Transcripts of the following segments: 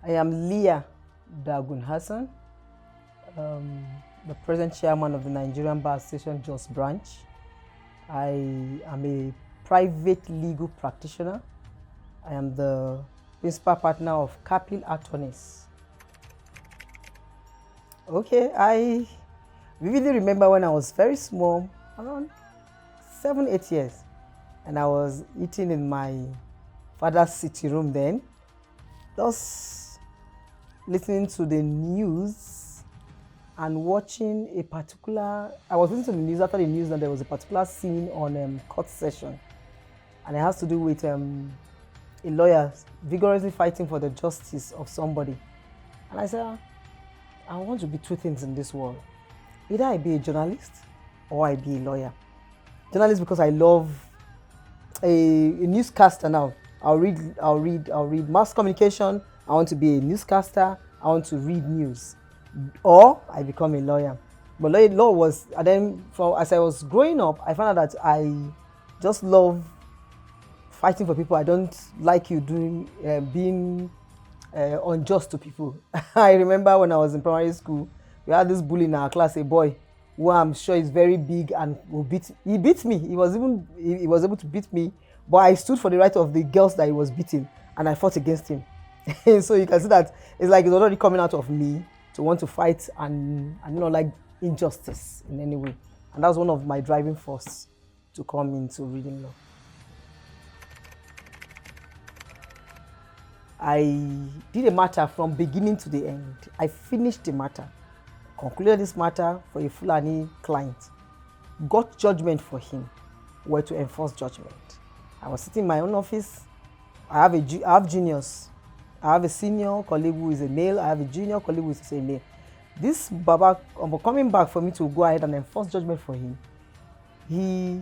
I am Leah Dagung Hassan, the present chairman of the Nigerian Bar Association Jos branch. I am a private legal practitioner. I am the principal partner of Capil Attorneys. Okay, I vividly remember when I was very small, around 7-8 years, and I was eating in my father's sitting room then, just listening to the news and watching a particular, I was listening to the news, after the news, and there was a particular scene on court session, and it has to do with a lawyer vigorously fighting for the justice of somebody. And I said, I want to be two things in this world. Either I be a journalist or I be a lawyer. Journalist because I love a newscaster now. I'll read mass communication. I want to be a newscaster. I want to read news. Or I become a lawyer. But law was, and then as I was growing up, I found out that I just love fighting for people. I don't like you doing being unjust to people. I remember when I was in primary school, we had this bully in our class, a boy who I'm sure is very big and he beat me. He was able to beat me, but I stood for the right of the girls that he was beating, and I fought against him. So you can see that it's like it's already coming out of me to want to fight and not like injustice in any way. And that was one of my driving force to come into reading law. I did a matter from beginning to the end. I finished the matter, concluded this matter for a Fulani client, got judgment for him, where to enforce judgment. I was sitting in my own office. I have juniors. I have a senior colleague who is a male. I have a junior colleague who is a male. This Baba, coming back for me to go ahead and enforce judgment for him, he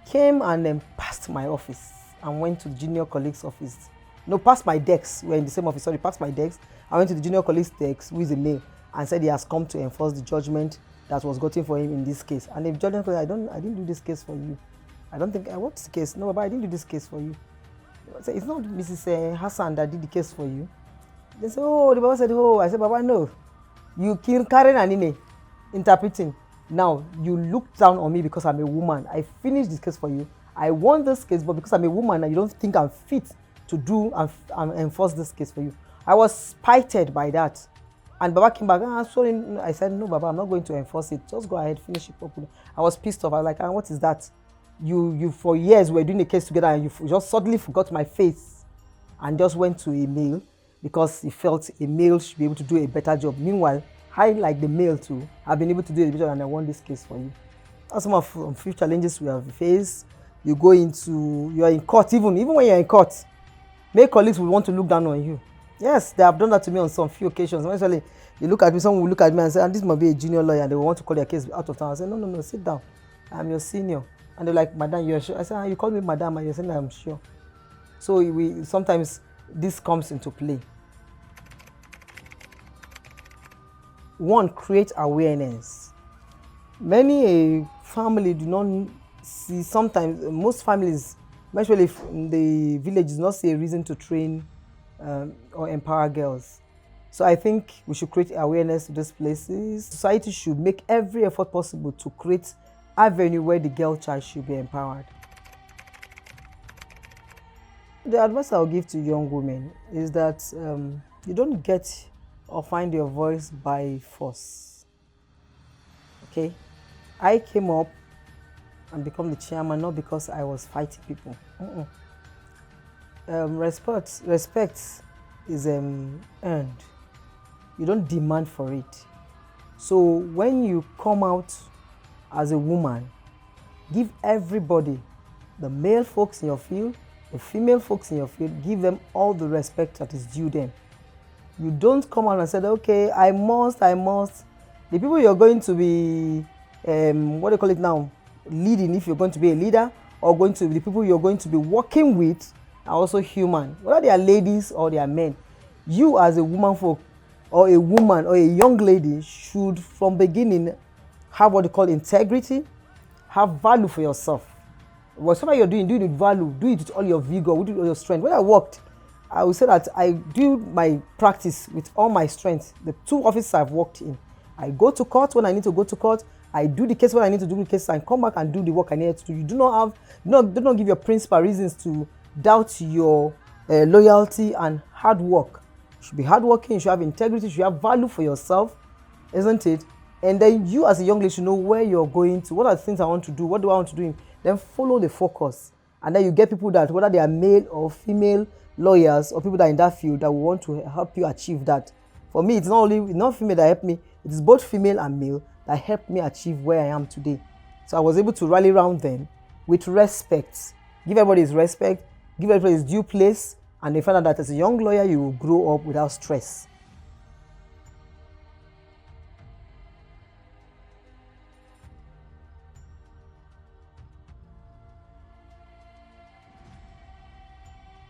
came and then passed my office and went to the junior colleague's office. No, past my desk. We're in the same office. Sorry, past my desk. I went to the junior colleague's desk, who is a male, and said he has come to enforce the judgment that was gotten for him in this case. And the judge said, I didn't do this case for you. I don't think, what's the case? No, but I didn't do this case for you. I said, it's not Mrs. Hassan that did the case for you. They said, oh, the Baba said, oh. I said, Baba, no. You kill Karen and Ine, interpreting. Now, you look down on me because I'm a woman. I finished this case for you. I won this case, but because I'm a woman and you don't think I'm fit to do and enforce this case for you. I was spited by that. And Baba came back, sorry. I said, no, Baba, I'm not going to enforce it. Just go ahead, finish it properly. I was pissed off. I was like, what is that? You for years were doing a case together and you just suddenly forgot my face and just went to a male because he felt a male should be able to do a better job. Meanwhile, I, like the male too, have been able to do a better job and I won this case for you. That's some of a few challenges we have faced. You are in court, even when you're in court, male colleagues will want to look down on you. Yes, they have done that to me on some few occasions. Eventually, you look at me, someone will look at me and say, this must be a junior lawyer, and they will want to call their case out of town. I say, no, sit down. I'm your senior. And they're like, Madam, you're sure? I say, you call me Madam, and you're saying I'm sure. So sometimes this comes into play. One, create awareness. Many family do not see, sometimes, most families, especially in the villages, not see a reason to train or empower girls. So I think we should create awareness to these places. Society should make every effort possible to create avenue where the girl child should be empowered. The advice I'll give to young women is that you don't get or find your voice by force. Okay? I came up and become the chairman not because I was fighting people. Respect is earned. You don't demand for it. So when you come out as a woman, give everybody, the male folks in your field, the female folks in your field, give them all the respect that is due them. You don't come out and say, okay, I must. The people you're going to be, what do you call it now, leading, if you're going to be a leader, or going to be the people you're going to be working with, are also human. Whether they are ladies or they are men, you as a woman folk, or a woman or a young lady should from beginning have what they call integrity, have value for yourself. Whatever you're doing, do it with value, do it with all your vigor, do it with all your strength. When I worked, I would say that I do my practice with all my strength. The 2 offices I've worked in, I go to court when I need to go to court. I do the case when I need to do the case, and come back and do the work I need to do. You do not give your principal reasons to doubt your loyalty and hard work. You should be hardworking. You should have integrity. You should have value for yourself, isn't it? And then you, as a young lady, should know where you're going to. What are the things I want to do? What do I want to do? Then follow the focus, and then you get people that, whether they are male or female lawyers or people that are in that field, that will want to help you achieve that. For me, it's not female that helped me. It is both female and male that helped me achieve where I am today. So I was able to rally around them with respect, give everybody his respect, give everybody his due place, and they find out that as a young lawyer, you will grow up without stress.